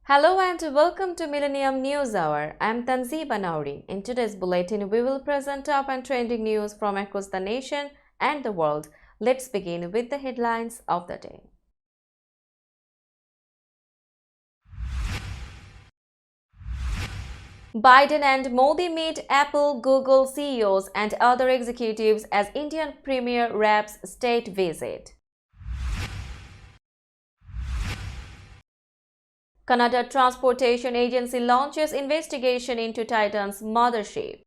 Hello and welcome to Millennium News Hour. I am Tanziba Nawreen. In today's bulletin, we will present top and trending news from across the nation and the world. Let's begin with the headlines of the day. Biden and Modi meet Apple, Google CEOs and other executives as Indian Premier wraps state visit. Canada Transportation Agency launches investigation into Titan's mothership.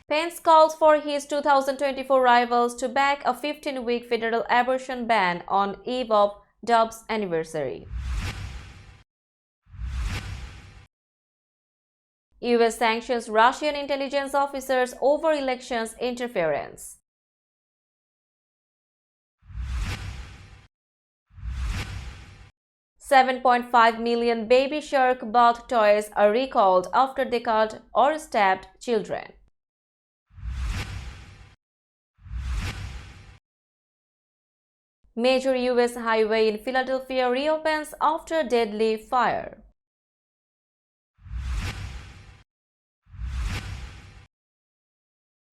Pence calls for his 2024 rivals to back a 15-week federal abortion ban on eve of Dobbs' anniversary. US sanctions Russian intelligence officers over elections interference. $7.5 million baby shark bath toys are recalled after they cut or stabbed children. Major US highway in Philadelphia reopens after deadly fire.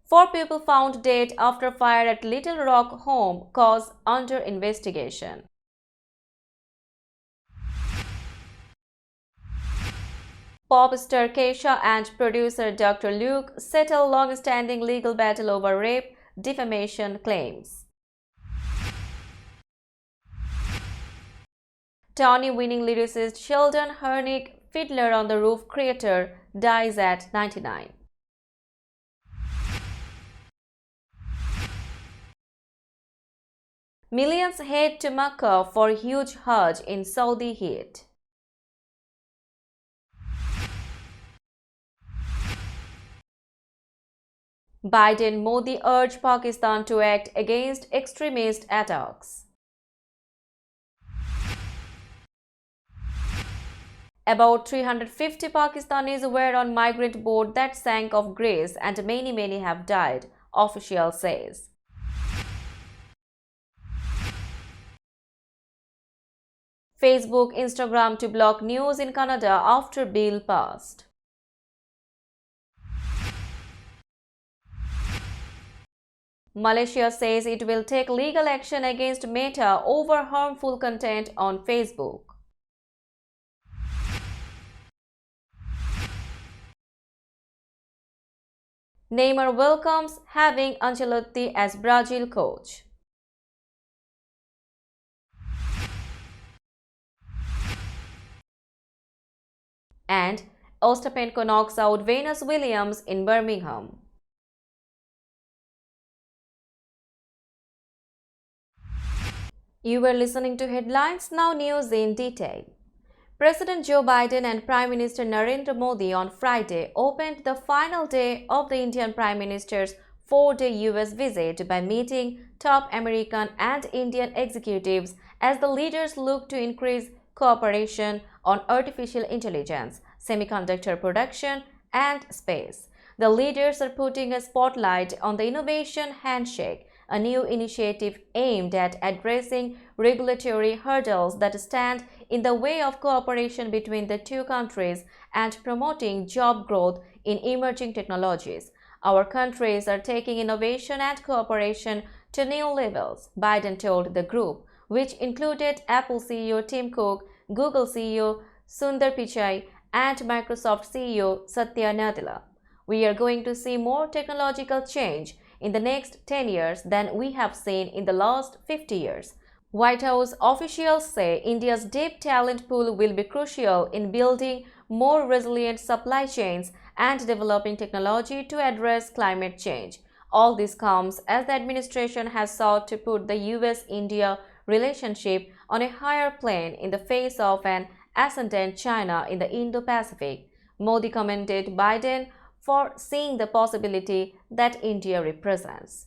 Four people found dead after fire at Little Rock home, cause under investigation. Pop star Kesha and producer Dr. Luke settle long-standing legal battle over rape defamation claims. Tony-winning lyricist Sheldon Hernick, Fiddler on the Roof creator, dies at 99. Millions head to Mecca for huge Hajj in Saudi heat. Biden-Modi urge Pakistan to act against extremist attacks. About 350 Pakistanis were on migrant boat that sank off Greece and many have died, official says. Facebook, Instagram to block news in Canada after bill passed. Malaysia says it will take legal action against Meta over harmful content on Facebook. Neymar welcomes having Ancelotti as Brazil coach. And Ostapenko knocks out Venus Williams in Birmingham. You were listening to headlines, now news in detail. President Joe Biden and Prime Minister Narendra Modi on Friday opened the final day of the Indian Prime Minister's 4-day US visit by meeting top American and Indian executives as the leaders look to increase cooperation on artificial intelligence, semiconductor production, and space. The leaders are putting a spotlight on the Innovation Handshake, a new initiative aimed at addressing regulatory hurdles that stand in the way of cooperation between the two countries and promoting job growth in emerging technologies. Our countries are taking innovation and cooperation to new levels, Biden told the group, which included Apple CEO Tim Cook, Google CEO Sundar Pichai, and Microsoft CEO Satya Nadella. We are going to see more technological change in the next 10 years than we have seen in the last 50 years. White House officials say India's deep talent pool will be crucial in building more resilient supply chains and developing technology to address climate change. All this comes as the administration has sought to put the US-India relationship on a higher plane in the face of an ascendant China in the Indo-Pacific. Modi commended Biden for seeing the possibility that India represents.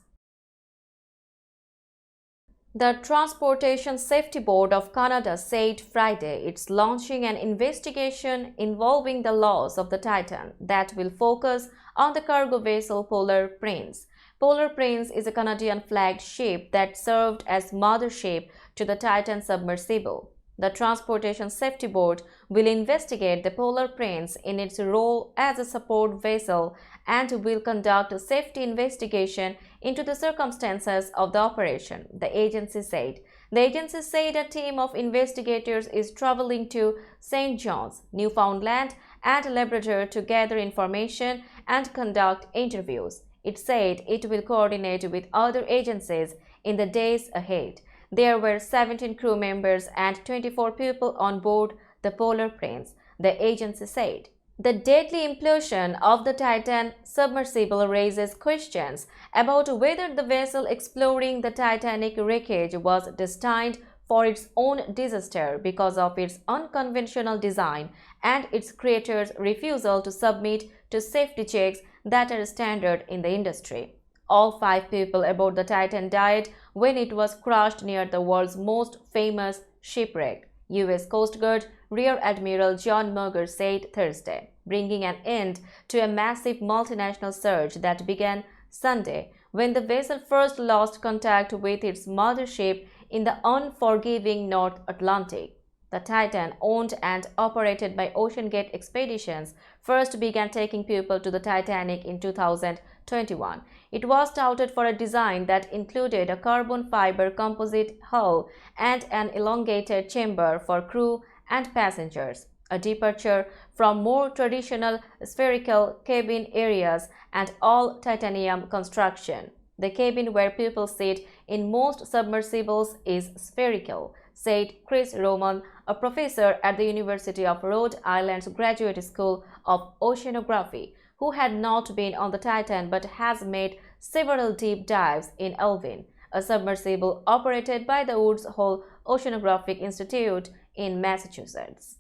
The Transportation Safety Board of Canada said Friday it's launching an investigation involving the loss of the Titan that will focus on the cargo vessel Polar Prince. Polar Prince is a Canadian-flagged ship that served as mothership to the Titan submersible. The Transportation Safety Board will investigate the Polar Prince in its role as a support vessel and will conduct a safety investigation into the circumstances of the operation, the agency said. The agency said a team of investigators is traveling to St. John's, Newfoundland and Labrador to gather information and conduct interviews. It said it will coordinate with other agencies in the days ahead. There were 17 crew members and 24 people on board the Polar Prince, the agency said. The deadly implosion of the Titan submersible raises questions about whether the vessel exploring the Titanic wreckage was destined for its own disaster because of its unconventional design and its creators' refusal to submit to safety checks that are standard in the industry. All 5 people aboard the Titan died when it was crushed near the world's most famous shipwreck, U.S. Coast Guard Rear Admiral John Murger said Thursday, bringing an end to a massive multinational search that began Sunday when the vessel first lost contact with its mothership in the unforgiving North Atlantic. The Titan, owned and operated by OceanGate Expeditions, first began taking people to the Titanic in 2021. It was touted for a design that included a carbon fiber composite hull and an elongated chamber for crew and passengers, a departure from more traditional spherical cabin areas and all titanium construction. The cabin where people sit in most submersibles is spherical, said Chris Roman, a professor at the University of Rhode Island's Graduate School of Oceanography, who had not been on the Titan but has made several deep dives in Elvin, a submersible operated by the Woods Hole Oceanographic Institute in Massachusetts.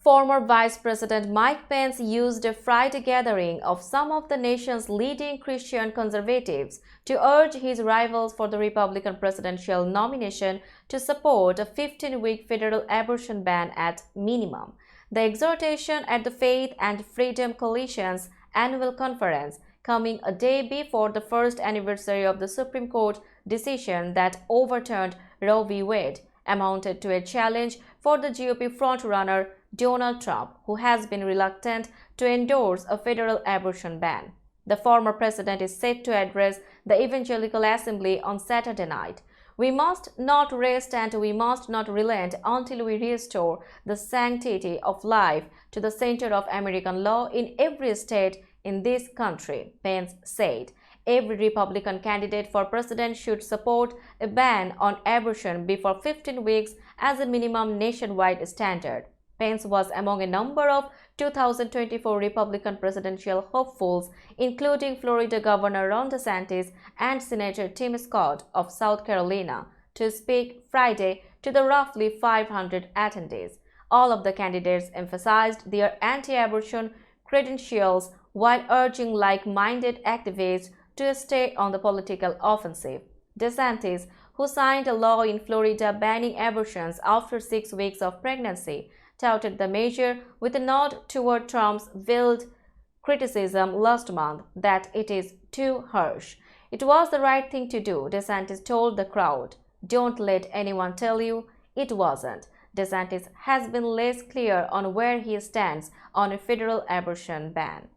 Former Vice President Mike Pence used a Friday gathering of some of the nation's leading Christian conservatives to urge his rivals for the Republican presidential nomination to support a 15-week federal abortion ban at minimum. The exhortation at the Faith and Freedom Coalition's annual conference, coming a day before the first anniversary of the Supreme Court decision that overturned Roe v. Wade, amounted to a challenge for the GOP frontrunner Donald Trump, who has been reluctant to endorse a federal abortion ban. The former president is set to address the Evangelical Assembly on Saturday night. We must not rest and we must not relent until we restore the sanctity of life to the center of American law in every state in this country, Pence said. Every Republican candidate for president should support a ban on abortion before 15 weeks as a minimum nationwide standard. Pence was among a number of 2024 Republican presidential hopefuls, including Florida Governor Ron DeSantis and Senator Tim Scott of South Carolina, to speak Friday to the roughly 500 attendees. All of the candidates emphasized their anti-abortion credentials while urging like-minded activists to stay on the political offensive. DeSantis, who signed a law in Florida banning abortions after 6 weeks of pregnancy, touted the measure with a nod toward Trump's veiled criticism last month that it is too harsh. It was the right thing to do, DeSantis told the crowd. Don't let anyone tell you it wasn't. DeSantis has been less clear on where he stands on a federal abortion ban.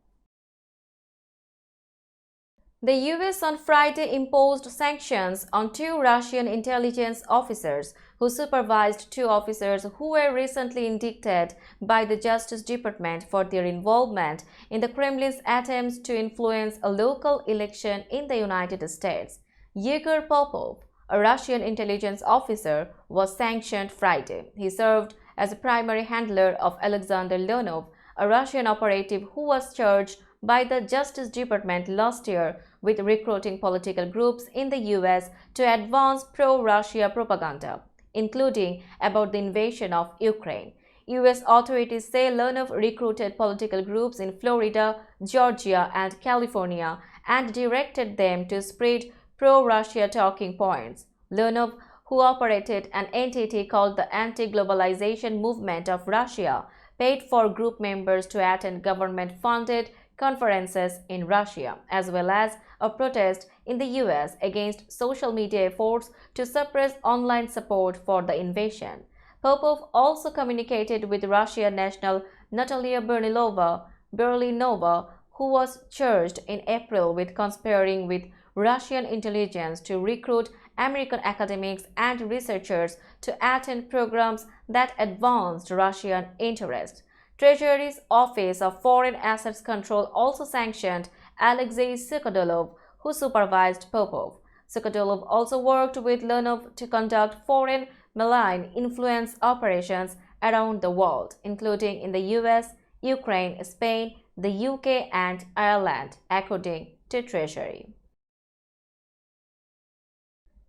The US on Friday imposed sanctions on 2 Russian intelligence officers who supervised 2 officers who were recently indicted by the Justice Department for their involvement in the Kremlin's attempts to influence a local election in the United States. Yegor Popov, a Russian intelligence officer, was sanctioned Friday. He served as a primary handler of Alexander Leonov, a Russian operative who was charged by the Justice Department last year with recruiting political groups in the US to advance pro-Russia propaganda, including about the invasion of Ukraine. US authorities say Leonov recruited political groups in Florida, Georgia, and California and directed them to spread pro-Russia talking points. Leonov, who operated an entity called the Anti-Globalization Movement of Russia, paid for group members to attend government-funded conferences in Russia, as well as a protest in the US against social media efforts to suppress online support for the invasion. Popov also communicated with Russian national Natalia Berlinova, who was charged in April with conspiring with Russian intelligence to recruit American academics and researchers to attend programs that advanced Russian interests. Treasury's Office of Foreign Assets Control also sanctioned Alexei Sukhadolov, who supervised Popov. Sukhadolov also worked with Leonov to conduct foreign malign influence operations around the world, including in the US, Ukraine, Spain, the UK, and Ireland, according to Treasury.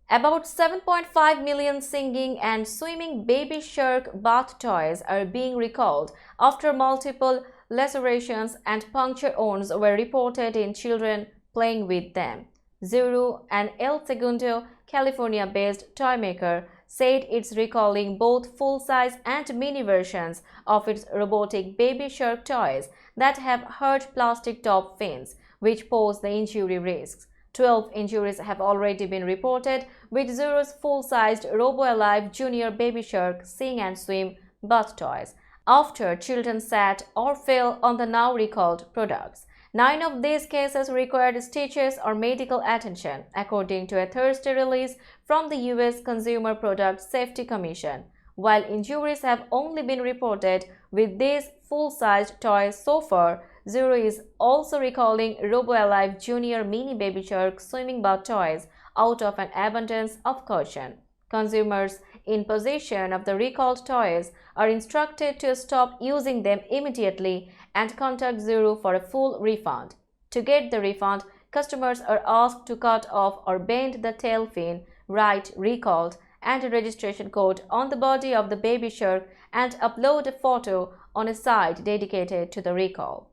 About 7.5 million singing and swimming baby shark bath toys are being recalled after multiple lacerations and puncture wounds were reported in children playing with them. Zuru, an El Segundo, California-based toymaker, said it's recalling both full-size and mini versions of its robotic baby shark toys that have hard plastic top fins, which pose the injury risks. 12 injuries have already been reported with Zuru's full-sized Robo-Alive Junior Baby Shark Sing and Swim bath toys after children sat or fell on the now recalled products. 9 of these cases required stitches or medical attention, according to a Thursday release from the U.S. Consumer Product Safety Commission. While injuries have only been reported with these full-sized toys so far, Zuru is also recalling Robo-Alive Junior Mini Baby Shark swimming bath toys out of an abundance of caution. Consumers in possession of the recalled toys are instructed to stop using them immediately and contact Zuru for a full refund. To get the refund, customers are asked to cut off or bend the tail fin, write recalled and a registration code on the body of the baby shark, and upload a photo on a site dedicated to the recall.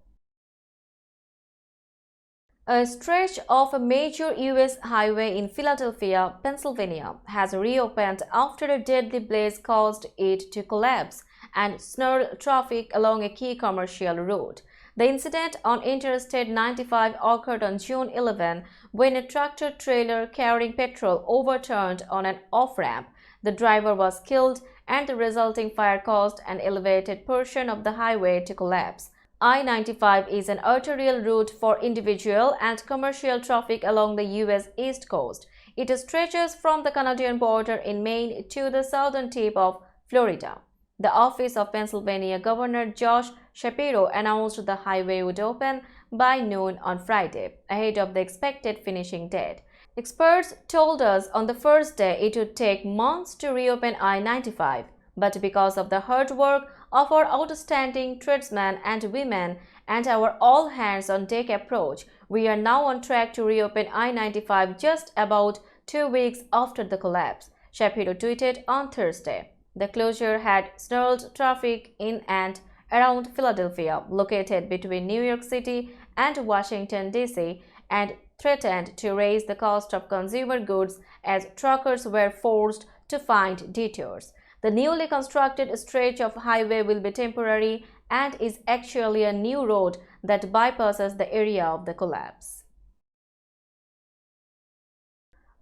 A stretch of a major U.S. highway in Philadelphia, Pennsylvania, has reopened after a deadly blaze caused it to collapse and snarl traffic along a key commercial route. The incident on Interstate 95 occurred on June 11 when a tractor-trailer carrying petrol overturned on an off-ramp. The driver was killed and the resulting fire caused an elevated portion of the highway to collapse. I-95 is an arterial route for individual and commercial traffic along the U.S. East Coast. It stretches from the Canadian border in Maine to the southern tip of Florida. The office of Pennsylvania Governor Josh Shapiro announced the highway would open by noon on Friday, ahead of the expected finishing date. Experts told us on the first day it would take months to reopen I-95, but because of the hard work of our outstanding tradesmen and women and our all-hands-on-deck approach, we are now on track to reopen I-95 just about 2 weeks after the collapse, Shapiro tweeted on Thursday. The closure had snarled traffic in and around Philadelphia, located between New York City and Washington, D.C., and threatened to raise the cost of consumer goods as truckers were forced to find detours. The newly constructed stretch of highway will be temporary and is actually a new road that bypasses the area of the collapse.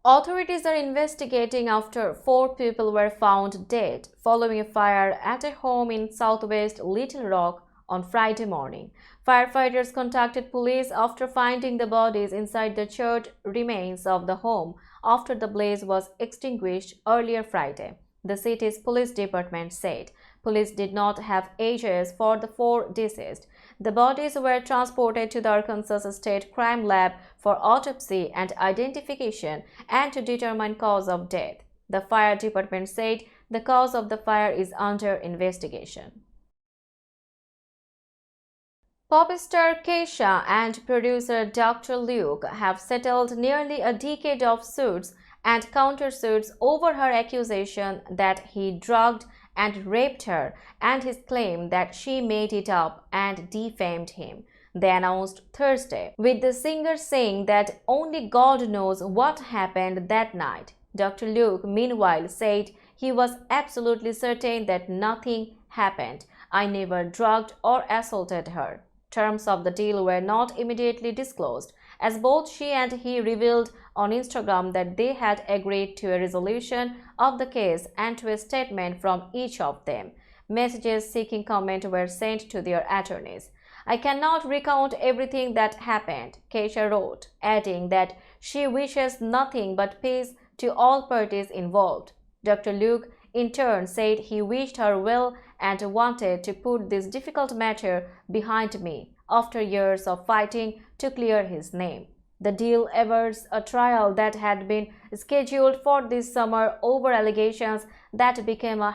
Authorities are investigating after 4 people were found dead following a fire at a home in southwest Little Rock on Friday morning. Firefighters contacted police after finding the bodies inside the charred remains of the home after the blaze was extinguished earlier Friday, the city's police department said. Police did not have ages for the 4 deceased. The bodies were transported to the Arkansas State Crime Lab for autopsy and identification and to determine cause of death. The fire department said the cause of the fire is under investigation. Pop star Kesha and producer Dr. Luke have settled nearly a decade of suits and countersuits over her accusation that he drugged and raped her and his claim that she made it up and defamed him, they announced Thursday, with the singer saying that only God knows what happened that night. Dr. Luke, meanwhile, said he was absolutely certain that nothing happened. I never drugged or assaulted her. Terms of the deal were not immediately disclosed, as both she and he revealed on Instagram that they had agreed to a resolution of the case and to a statement from each of them. Messages seeking comment were sent to their attorneys. "I cannot recount everything that happened," Keisha wrote, adding that she wishes nothing but peace to all parties involved. Dr. Luke, in turn, said he wished her well and wanted to put this difficult matter behind me after years of fighting to clear his name. The deal averts a trial that had been scheduled for this summer over allegations that became a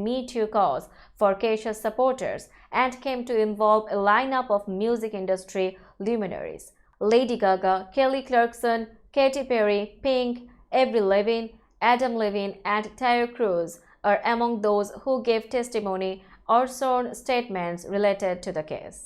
#MeToo cause for Keisha's supporters and came to involve a lineup of music industry luminaries. Lady Gaga, Kelly Clarkson, Katy Perry, Pink, Avril Lavigne, Adam Levine, and Tayo Cruz are among those who gave testimony or sworn statements related to the case.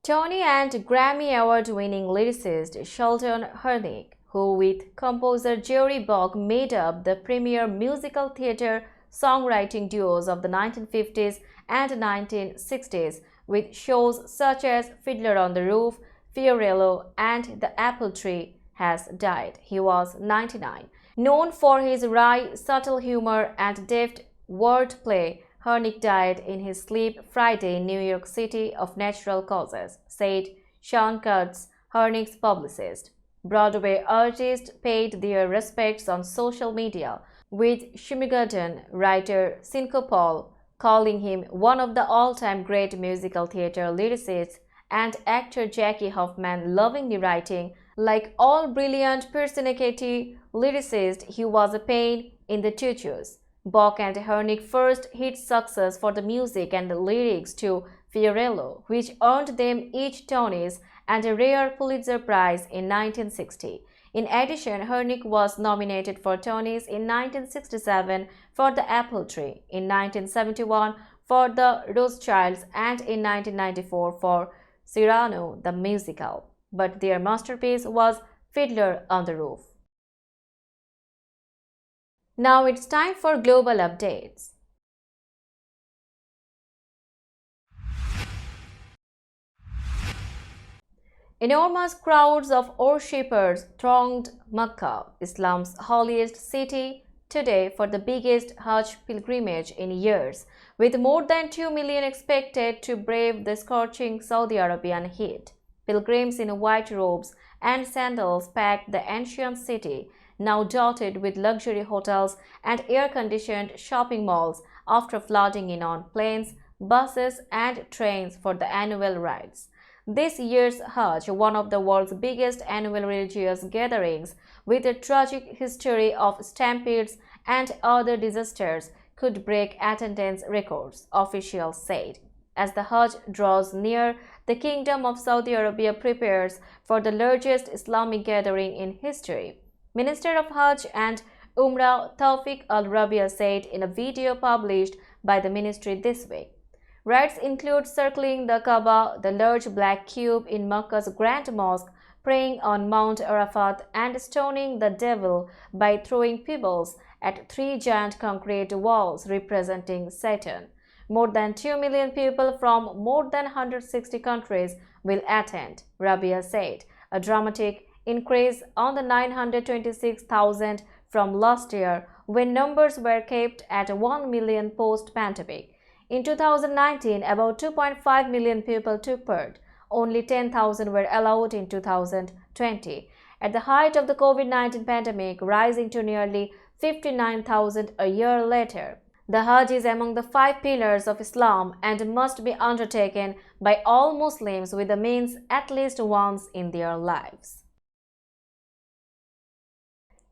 Tony and Grammy Award-winning lyricist Sheldon Hernick, who with composer Jerry Bock made up the premier musical theater songwriting duos of the 1950s and 1960s, with shows such as Fiddler on the Roof, Fiorello, and The Apple Tree, has died. He was 99. Known for his wry, subtle humor and deft wordplay, Hernick died in his sleep Friday in New York City of natural causes, said Sean Kurtz, Hernick's publicist. Broadway artists paid their respects on social media, with Shmigaton writer Cinco Paul calling him one of the all-time great musical theater lyricists, and actor Jackie Hoffman lovingly writing, "Like all brilliant persnickety lyricists, he was a pain in the tutus." Bock and Hernick first hit success for the music and the lyrics to Fiorello, which earned them each Tonys and a rare Pulitzer Prize in 1960. In addition, Hernick was nominated for Tonys in 1967 for The Apple Tree, in 1971 for The Rothschilds, and in 1994 for Cyrano the Musical. But their masterpiece was Fiddler on the Roof. Now it's time for global updates. Enormous crowds of worshippers thronged Mecca, Islam's holiest city, today for the biggest Hajj pilgrimage in years, with more than 2 million expected to brave the scorching Saudi Arabian heat. Pilgrims in white robes and sandals packed the ancient city, now dotted with luxury hotels and air-conditioned shopping malls, after flooding in on planes, buses, and trains for the annual rites. This year's Hajj, one of the world's biggest annual religious gatherings with a tragic history of stampedes and other disasters, could break attendance records, officials said. As the Hajj draws near, the Kingdom of Saudi Arabia prepares for the largest Islamic gathering in history. Minister of Hajj and Umrah Tawfiq Al-Rabia said in a video published by the ministry this week. Rites include circling the Kaaba, the large black cube in Mecca's Grand Mosque, praying on Mount Arafat, and stoning the devil by throwing pebbles at 3 giant concrete walls representing Satan. More than 2 million people from more than 160 countries will attend, Rabia said, a dramatic increase on the 926,000 from last year, when numbers were capped at 1 million post-pandemic. In 2019, about 2.5 million people took part. Only 10,000 were allowed in 2020, at the height of the COVID-19 pandemic, rising to nearly 59,000 a year later. The Hajj is among the 5 pillars of Islam and must be undertaken by all Muslims with the means at least once in their lives.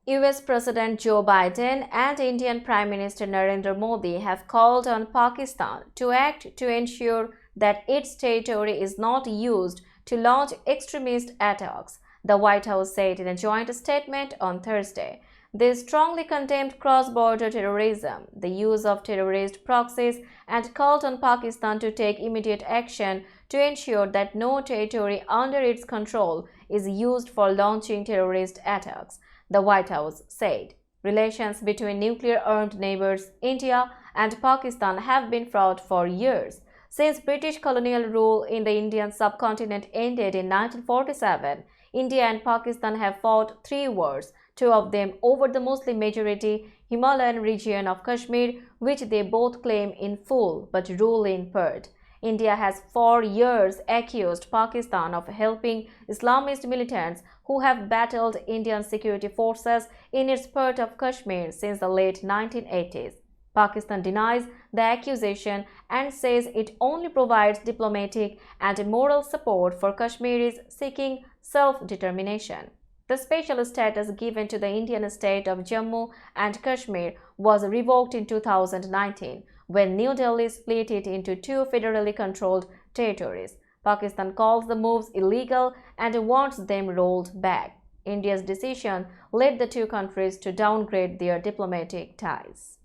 US President Joe Biden and Indian Prime Minister Narendra Modi have called on Pakistan to act to ensure that its territory is not used to launch extremist attacks, the White House said in a joint statement on Thursday. They strongly condemned cross-border terrorism, the use of terrorist proxies, and called on Pakistan to take immediate action to ensure that no territory under its control is used for launching terrorist attacks, the White House said. Relations between nuclear-armed neighbors India and Pakistan have been fraught for years. Since British colonial rule in the Indian subcontinent ended in 1947, India and Pakistan have fought 3 wars, 2 of them over the Muslim-majority Himalayan region of Kashmir, which they both claim in full but rule in part. India has for years accused Pakistan of helping Islamist militants who have battled Indian security forces in its part of Kashmir since the late 1980s. Pakistan denies the accusation and says it only provides diplomatic and moral support for Kashmiris seeking self-determination. The special status given to the Indian state of Jammu and Kashmir was revoked in 2019 when New Delhi split it into 2 federally controlled territories. Pakistan calls the moves illegal and wants them rolled back. India's decision led the 2 countries to downgrade their diplomatic ties.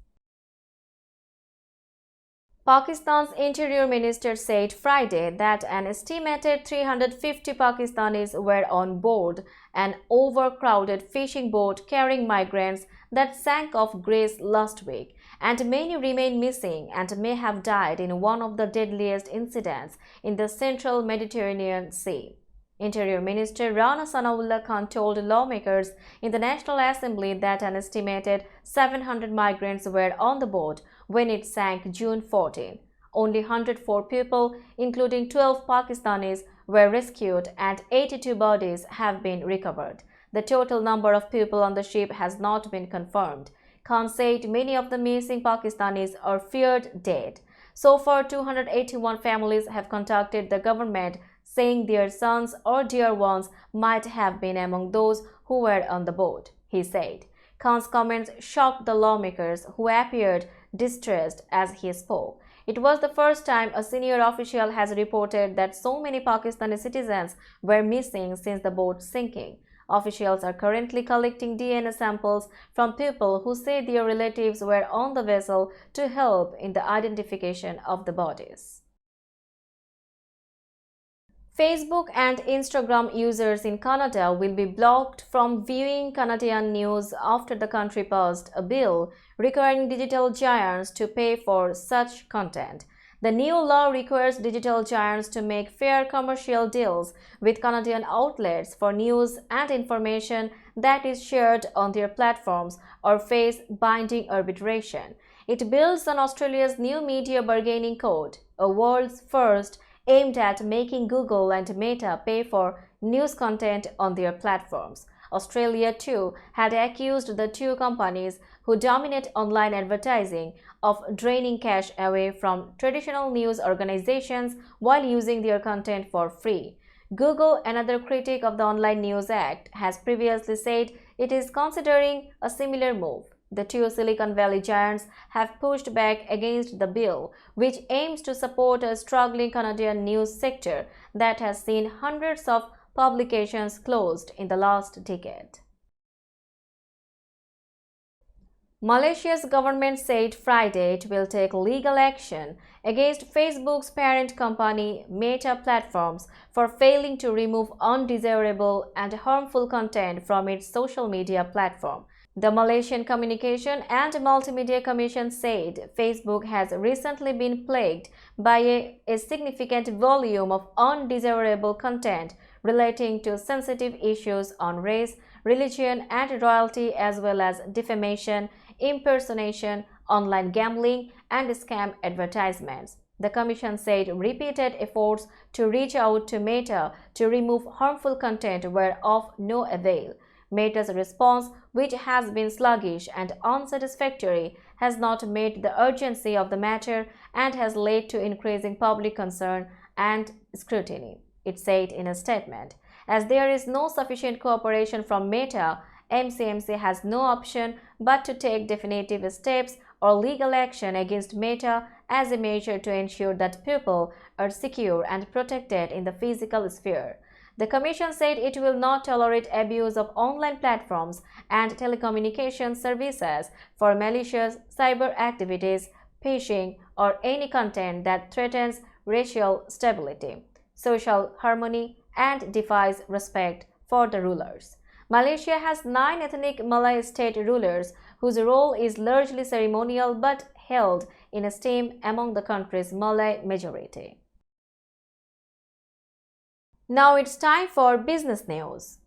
Pakistan's Interior Minister said Friday that an estimated 350 Pakistanis were on board an overcrowded fishing boat carrying migrants that sank off Greece last week, and many remain missing and may have died in one of the deadliest incidents in the central Mediterranean Sea. Interior Minister Rana Sanaullah Khan told lawmakers in the National Assembly that an estimated 700 migrants were on the boat when it sank June 14. Only 104 people, including 12 Pakistanis, were rescued and 82 bodies have been recovered. The total number of people on the ship has not been confirmed. Khan said many of the missing Pakistanis are feared dead. So far, 281 families have contacted the government saying their sons or dear ones might have been among those who were on the boat, he said. Khan's comments shocked the lawmakers, who appeared distressed as he spoke. It was the first time a senior official has reported that so many Pakistani citizens were missing since the boat sinking. Officials are currently collecting DNA samples from people who say their relatives were on the vessel to help in the identification of the bodies. Facebook and Instagram users in Canada will be blocked from viewing Canadian news after the country passed a bill requiring digital giants to pay for such content. The new law requires digital giants to make fair commercial deals with Canadian outlets for news and information that is shared on their platforms or face binding arbitration. It builds on Australia's new media bargaining code, a world's first aimed at making Google and Meta pay for news content on their platforms. Australia, too, had accused the 2 companies who dominate online advertising of draining cash away from traditional news organizations while using their content for free. Google, another critic of the Online News Act, has previously said it is considering a similar move. The 2 Silicon Valley giants have pushed back against the bill, which aims to support a struggling Canadian news sector that has seen hundreds of publications closed in the last decade. Malaysia's government said Friday it will take legal action against Facebook's parent company Meta Platforms for failing to remove undesirable and harmful content from its social media platform. The Malaysian Communication and Multimedia Commission said Facebook has recently been plagued by a significant volume of undesirable content relating to sensitive issues on race, religion, and royalty, as well as defamation, impersonation, online gambling, and scam advertisements. The Commission said repeated efforts to reach out to Meta to remove harmful content were of no avail. Meta's response, which has been sluggish and unsatisfactory, has not met the urgency of the matter and has led to increasing public concern and scrutiny, it said in a statement. As there is no sufficient cooperation from Meta, MCMC has no option but to take definitive steps or legal action against Meta as a measure to ensure that people are secure and protected in the physical sphere. The Commission said it will not tolerate abuse of online platforms and telecommunications services for malicious cyber activities, phishing, or any content that threatens racial stability, social harmony, and defies respect for the rulers. Malaysia has 9 ethnic Malay state rulers whose role is largely ceremonial but held in esteem among the country's Malay majority. Now it's time for business news.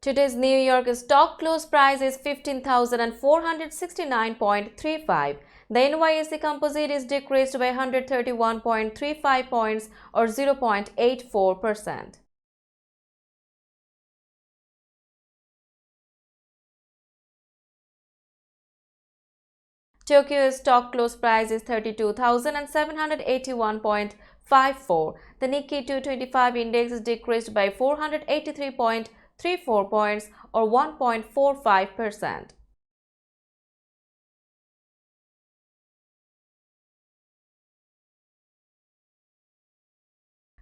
Today's New York stock close price is 15,469.35. The NYSE Composite is decreased by 131.35 points or 0.84%. Tokyo's stock close price is 32,781.54. The Nikkei 225 index is decreased by 483.34 points or 1.45%.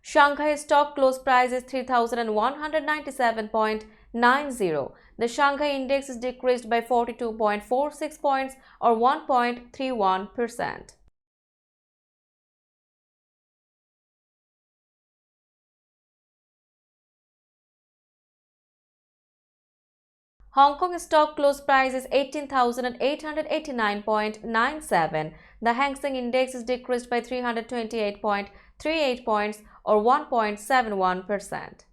Shanghai stock close price is 3,197.90. The Shanghai index is decreased by 42.46 points or 1.31%. Hong Kong stock close price is 18,889.97. The Hang Seng index is decreased by 328.38 points or 1.71%.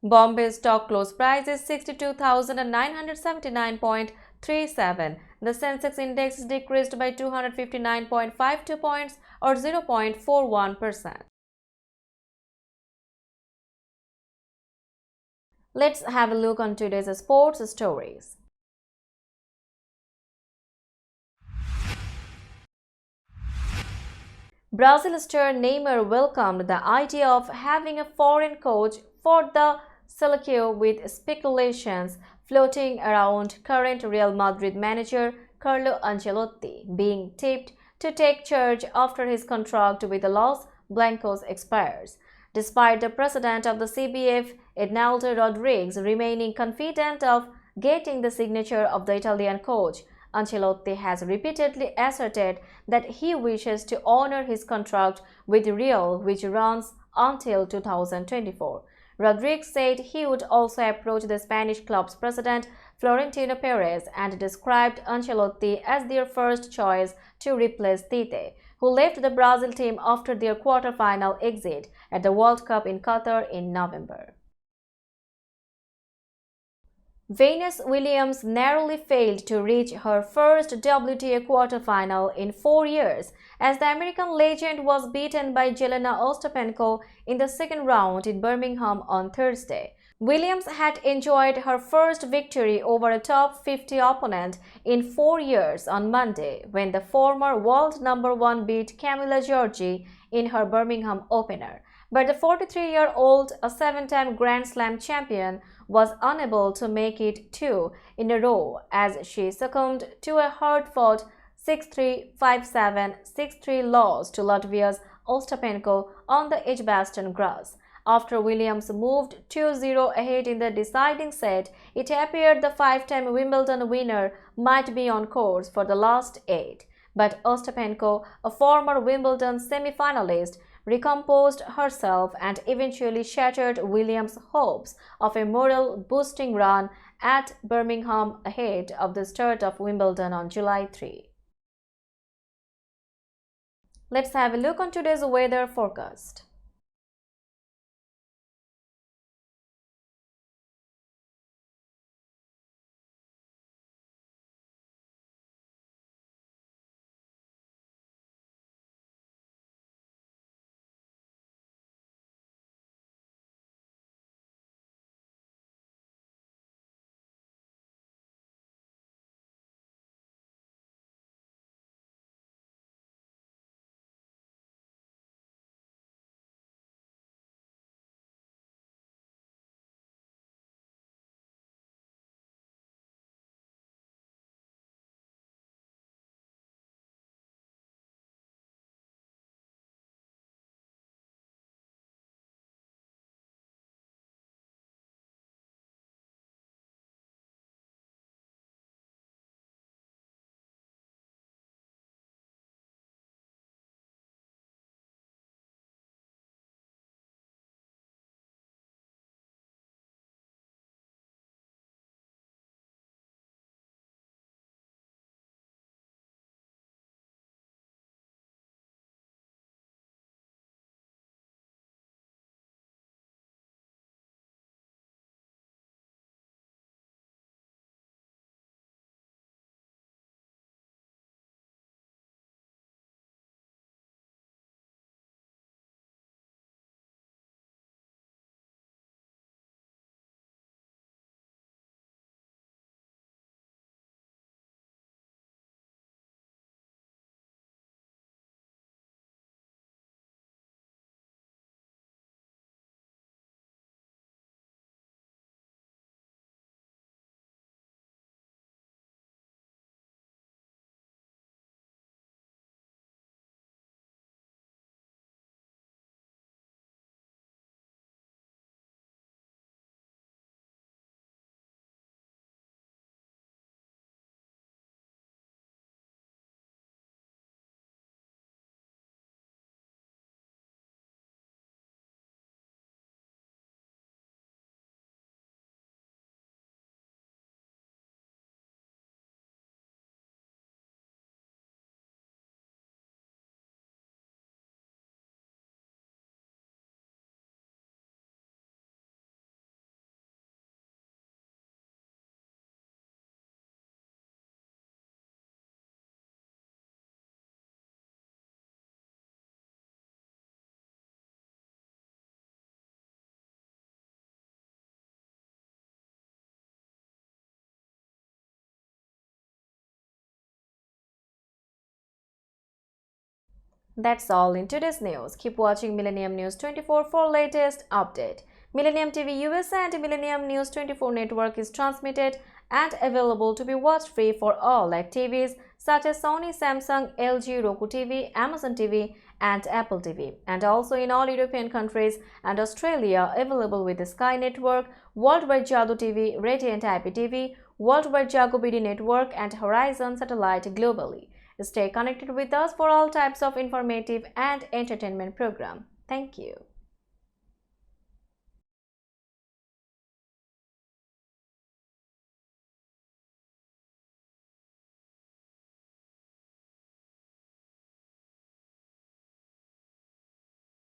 Bombay stock close price is 62,979.37. The Sensex index is decreased by 259.52 points or 0.41%. Let's have a look on today's sports stories. Brazil star Neymar welcomed the idea of having a foreign coach for the Seleção, with speculations floating around current Real Madrid manager Carlo Ancelotti being tipped to take charge after his contract with the Los Blancos expires. Despite the president of the CBF, Ednaldo Rodrigues, remaining confident of getting the signature of the Italian coach, Ancelotti has repeatedly asserted that he wishes to honor his contract with Real, which runs until 2024. Rodrigues said he would also approach the Spanish club's president, Florentino Perez, and described Ancelotti as their first choice to replace Tite, who left the Brazil team after their quarter-final exit at the World Cup in Qatar in November. Venus Williams narrowly failed to reach her first WTA quarterfinal in 4 years as the American legend was beaten by Jelena Ostapenko in the second round in Birmingham on Thursday. Williams had enjoyed her first victory over a top 50 opponent in 4 years on Monday when the former world number 1 beat Camila Giorgi in her Birmingham opener. But the 43-year-old, a 7-time Grand Slam champion, was unable to make it 2 in a row as she succumbed to a hard-fought 6-3, 5-7, 6-3 loss to Latvia's Ostapenko on the Edgbaston grass. After Williams moved 2-0 ahead in the deciding set, it appeared the 5-time Wimbledon winner might be on course for the last 8. But Ostapenko, a former Wimbledon semi-finalist, recomposed herself and eventually shattered Williams' hopes of a morale-boosting run at Birmingham ahead of the start of Wimbledon on July 3. Let's have a look on today's weather forecast. That's all in today's news. Keep watching Millennium News 24 for latest update. Millennium TV USA and Millennium News 24 network is transmitted and available to be watched free for all like TVs such as Sony, Samsung, LG, Roku TV, Amazon TV and Apple TV, and also in all European countries and Australia available with the Sky Network, Worldwide Jago TV, Radiant IPTV, Worldwide Jago BD Network and Horizon Satellite globally. Stay connected with us for all types of informative and entertainment program. Thank you.